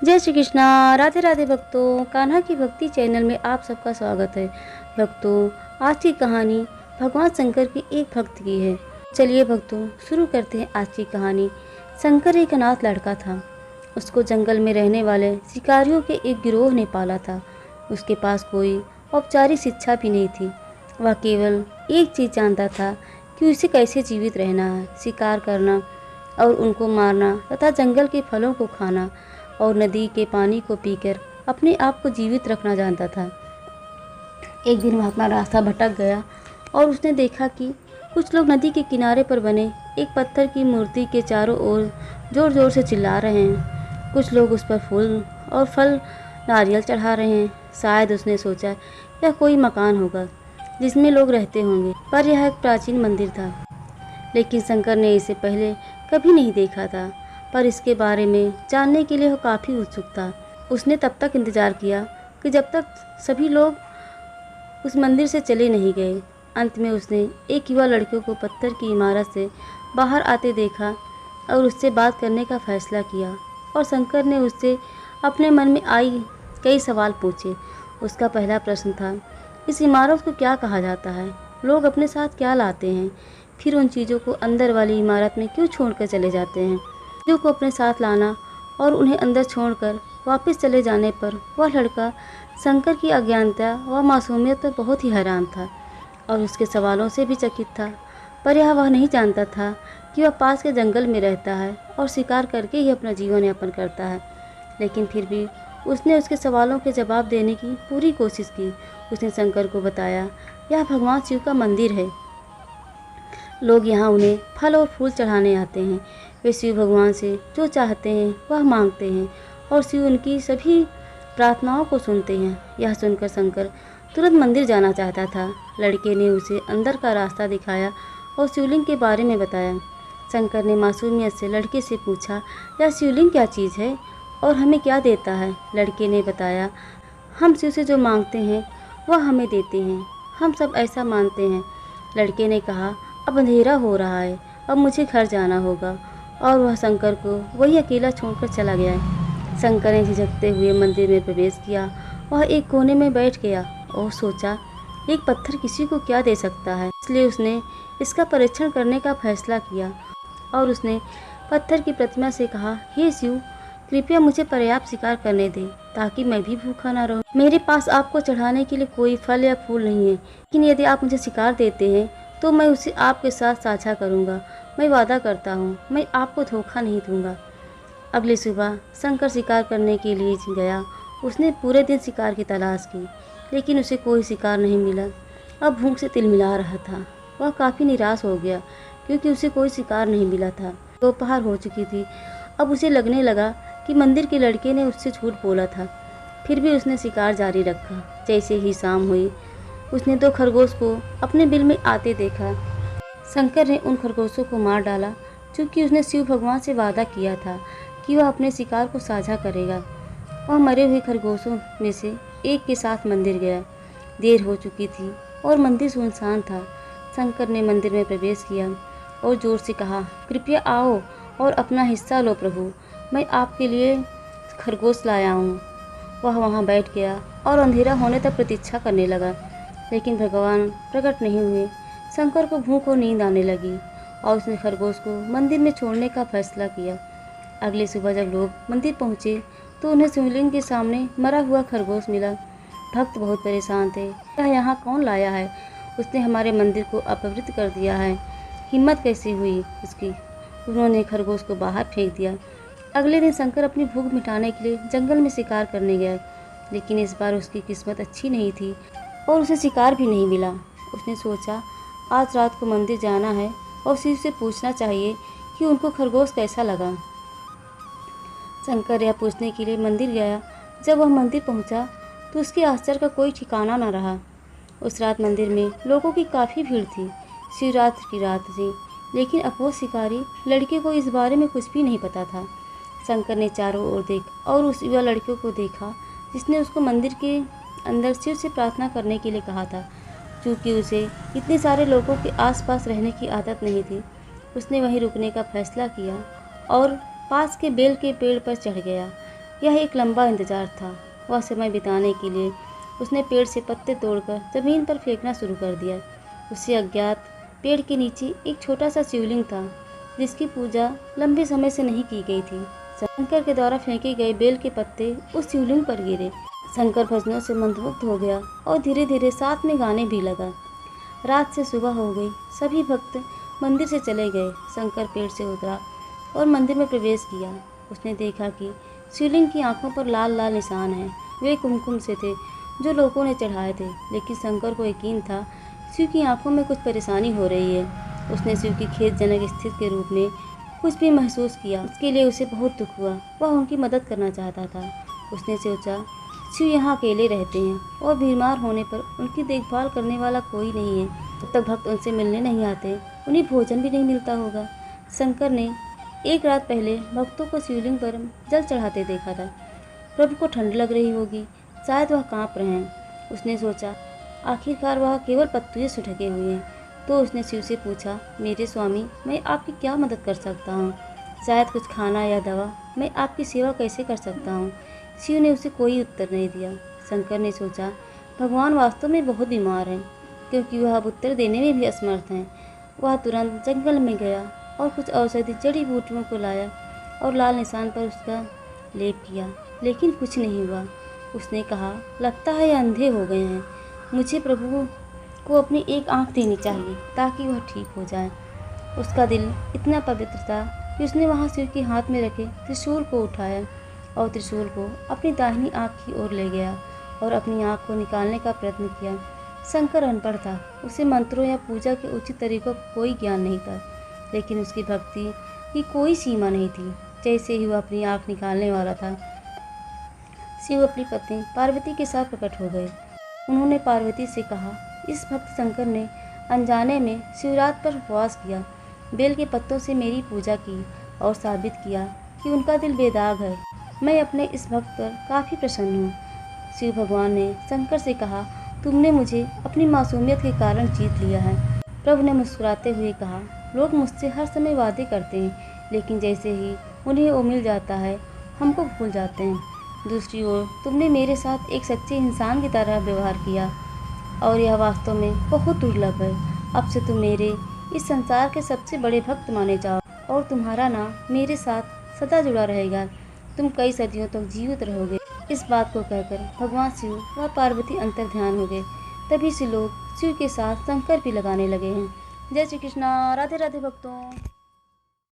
जय श्री कृष्णा। राधे राधे भक्तों, कान्हा की भक्ति चैनल में आप सबका स्वागत है। भक्तों, आज की कहानी भगवान शंकर की एक भक्त की है। चलिए भक्तों, शुरू करते हैं आज की कहानी। शंकर एक अनाथ लड़का था। उसको जंगल में रहने वाले शिकारियों के एक गिरोह ने पाला था। उसके पास कोई औपचारिक शिक्षा भी नहीं थी। वह केवल एक चीज़ जानता था कि उसे कैसे जीवित रहना है, शिकार करना और उनको मारना तथा जंगल के फलों को खाना और नदी के पानी को पीकर अपने आप को जीवित रखना जानता था। एक दिन वह अपना रास्ता भटक गया और उसने देखा कि कुछ लोग नदी के किनारे पर बने एक पत्थर की मूर्ति के चारों ओर जोर जोर से चिल्ला रहे हैं। कुछ लोग उस पर फूल और फल नारियल चढ़ा रहे हैं। शायद उसने सोचा यह कोई मकान होगा जिसमें लोग रहते होंगे, पर यह एक प्राचीन मंदिर था। लेकिन शंकर ने इसे पहले कभी नहीं देखा था, पर इसके बारे में जानने के लिए वह काफ़ी उत्सुक था। उसने तब तक इंतज़ार किया कि जब तक सभी लोग उस मंदिर से चले नहीं गए। अंत में उसने एक युवा लड़के को पत्थर की इमारत से बाहर आते देखा और उससे बात करने का फैसला किया। और शंकर ने उससे अपने मन में आई कई सवाल पूछे। उसका पहला प्रश्न था, इस इमारत को क्या कहा जाता है? लोग अपने साथ क्या लाते हैं? फिर उन चीज़ों को अंदर वाली इमारत में क्यों छोड़कर चले जाते हैं? चीज़ों को अपने साथ लाना और उन्हें अंदर छोड़कर वापस चले जाने पर वह लड़का शंकर की अज्ञानता व मासूमियत पर बहुत ही हैरान था और उसके सवालों से भी चकित था। पर यह वह नहीं जानता था कि वह पास के जंगल में रहता है और शिकार करके ही अपना जीवन यापन करता है। लेकिन फिर भी उसने उसके सवालों के जवाब देने की पूरी कोशिश की। उसने शंकर को बताया, यह भगवान शिव का मंदिर है। लोग यहाँ उन्हें फल और फूल चढ़ाने आते हैं। वे शिव भगवान से जो चाहते हैं वह मांगते हैं और शिव उनकी सभी प्रार्थनाओं को सुनते हैं। यह सुनकर शंकर तुरंत मंदिर जाना चाहता था। लड़के ने उसे अंदर का रास्ता दिखाया और शिवलिंग के बारे में बताया। शंकर ने मासूमियत से लड़के से पूछा, यह शिवलिंग क्या चीज़ है और हमें क्या देता है? लड़के ने बताया, हम शिव से जो मांगते हैं वह हमें देते हैं। हम सब ऐसा मानते हैं। लड़के ने कहा, अब अंधेरा हो रहा है, अब मुझे घर जाना होगा। और वह शंकर को वही अकेला छोड़कर चला गया। शंकर ने झिझकते हुए मंदिर में प्रवेश किया। वह एक कोने में बैठ गया और सोचा, एक पत्थर किसी को क्या दे सकता है? इसलिए उसने इसका परीक्षण करने का फैसला किया और उसने पत्थर की प्रतिमा से कहा, हे शिव, कृपया मुझे पर्याप्त शिकार करने दें ताकि मैं भी भूखा ना रहूं। मेरे पास आपको चढ़ाने के लिए कोई फल या फूल नहीं है, लेकिन यदि आप मुझे शिकार देते हैं तो मैं उसे आपके साथ साझा करूंगा। मैं वादा करता हूँ, मैं आपको धोखा नहीं दूंगा। अगली सुबह शंकर शिकार करने के लिए गया। उसने पूरे दिन शिकार की तलाश की, लेकिन उसे कोई शिकार नहीं मिला। अब भूख से तिलमिला रहा था। वह काफ़ी निराश हो गया क्योंकि उसे कोई शिकार नहीं मिला था। दोपहर हो चुकी थी। अब उसे लगने लगा कि मंदिर के लड़के ने उससे झूठ बोला था। फिर भी उसने शिकार जारी रखा। जैसे ही शाम हुई, उसने 2 खरगोश को अपने बिल में आते देखा। शंकर ने उन खरगोशों को मार डाला, क्योंकि उसने शिव भगवान से वादा किया था कि वह अपने शिकार को साझा करेगा। वह मरे हुए खरगोशों में से एक के साथ मंदिर गया। देर हो चुकी थी और मंदिर सुनसान था। शंकर ने मंदिर में प्रवेश किया और जोर से कहा, कृपया आओ और अपना हिस्सा लो प्रभु, मैं आपके लिए खरगोश लाया हूँ। वह वहाँ बैठ गया और अंधेरा होने तक प्रतीक्षा करने लगा, लेकिन भगवान प्रकट नहीं हुए। शंकर को भूख और नींद आने लगी और उसने खरगोश को मंदिर में छोड़ने का फैसला किया। अगली सुबह जब लोग मंदिर पहुँचे तो उन्हें शिवलिंग के सामने मरा हुआ खरगोश मिला। भक्त बहुत परेशान थे। यह यहाँ कौन लाया है? उसने हमारे मंदिर को अपवित्र कर दिया है। हिम्मत कैसी हुई उसकी? उन्होंने खरगोश को बाहर फेंक दिया। अगले दिन शंकर अपनी भूख मिटाने के लिए जंगल में शिकार करने गया, लेकिन इस बार उसकी किस्मत अच्छी नहीं थी और उसे शिकार भी नहीं मिला। उसने सोचा, आज रात को मंदिर जाना है और शिव से पूछना चाहिए कि उनको खरगोश कैसा लगा। शंकर यह पूछने के लिए मंदिर गया। जब वह मंदिर पहुंचा तो उसके आश्चर्य का कोई ठिकाना न रहा। उस रात मंदिर में लोगों की काफ़ी भीड़ थी। शिवरात्रि की रात थी, लेकिन अपोज शिकारी लड़के को इस बारे में कुछ भी नहीं पता था। शंकर ने चारों ओर देखा और उस युवा लड़के को देखा जिसने उसको मंदिर के अंदर शिव से प्रार्थना करने के लिए कहा था। चूँकि उसे इतने सारे लोगों के आसपास रहने की आदत नहीं थी, उसने वहीं रुकने का फैसला किया और पास के बेल के पेड़ पर चढ़ गया। यह एक लंबा इंतजार था। वह समय बिताने के लिए उसने पेड़ से पत्ते तोड़कर ज़मीन पर फेंकना शुरू कर दिया। उसे अज्ञात पेड़ के नीचे एक छोटा सा शिवलिंग था जिसकी पूजा लंबे समय से नहीं की गई थी। शंकर के द्वारा फेंके गए बेल के पत्ते उस शिवलिंग पर गिरे। शंकर भजनों से मंत्रमुग्ध हो गया और धीरे धीरे साथ में गाने भी लगा। रात से सुबह हो गई। सभी भक्त मंदिर से चले गए। शंकर पेड़ से उतरा और मंदिर में प्रवेश किया। उसने देखा कि शिवलिंग की आंखों पर लाल लाल निशान हैं। वे कुमकुम से थे जो लोगों ने चढ़ाए थे, लेकिन शंकर को यकीन था शिव की आंखों में कुछ परेशानी हो रही है। उसने शिव की खेदजनक स्थिति के रूप में कुछ भी महसूस किया। इसके लिए उसे बहुत दुख हुआ। वह उनकी मदद करना चाहता था। उसने सोचा शिव यहाँ अकेले रहते हैं और बीमार होने पर उनकी देखभाल करने वाला कोई नहीं है। जब तक भक्त उनसे मिलने नहीं आते उन्हें भोजन भी नहीं मिलता होगा। शंकर ने एक रात पहले भक्तों को शिवलिंग पर जल चढ़ाते देखा था। प्रभु को ठंड लग रही होगी, शायद वह कांप रहे हैं। उसने सोचा आखिरकार वह केवल पत्तुए से ढके हुए हैं। तो उसने शिव से पूछा, मेरे स्वामी, मैं आपकी क्या मदद कर सकता हूँ? शायद कुछ खाना या दवा। मैं आपकी सेवा कैसे कर सकता हूँ? शिव ने उसे कोई उत्तर नहीं दिया। शंकर ने सोचा भगवान वास्तव में बहुत बीमार हैं, क्योंकि वह अब उत्तर देने में भी असमर्थ हैं। वह तुरंत जंगल में गया और कुछ औषधि जड़ी बूटियों को लाया और लाल निशान पर उसका लेप किया, लेकिन कुछ नहीं हुआ। उसने कहा, लगता है ये अंधे हो गए हैं। मुझे प्रभु को अपनी एक आंख देनी चाहिए ताकि वह ठीक हो जाए। उसका दिल इतना पवित्र था कि उसने वहाँ शिव के हाथ में रखे त्रिशूल को उठाया और त्रिशूल को अपनी दाहिनी आंख की ओर ले गया और अपनी आंख को निकालने का प्रयत्न किया। शंकर अनपढ़ था। उसे मंत्रों या पूजा के उचित तरीकों का कोई ज्ञान नहीं था, लेकिन उसकी भक्ति की कोई सीमा नहीं थी। जैसे ही वह अपनी आंख निकालने वाला था, शिव अपनी पत्नी पार्वती के साथ प्रकट हो गए। उन्होंने पार्वती से कहा, इस भक्त शंकर ने अनजाने में शिवरात पर उपवास किया, बेल के पत्तों से मेरी पूजा की और साबित किया कि उनका दिल बेदाग है। मैं अपने इस भक्त पर काफ़ी प्रसन्न हूँ। शिव भगवान ने शंकर से कहा, तुमने मुझे अपनी मासूमियत के कारण जीत लिया है। प्रभु ने मुस्कुराते हुए कहा, लोग मुझसे हर समय वादे करते हैं, लेकिन जैसे ही उन्हें वो मिल जाता है हमको भूल जाते हैं। दूसरी ओर तुमने मेरे साथ एक सच्चे इंसान की तरह व्यवहार किया और यह वास्तव में बहुत दुर्लभ है। अब से तुम मेरे इस संसार के सबसे बड़े भक्त माने जाओ और तुम्हारा नाम मेरे साथ सदा जुड़ा रहेगा। तुम कई सदियों तक जीवित रहोगे। इस बात को कहकर भगवान शिव व पार्वती अंतर्ध्यान हो गए। तभी से लोग शिव के साथ शंकर भी लगाने लगे हैं। जय श्री कृष्णा। राधे राधे भक्तों।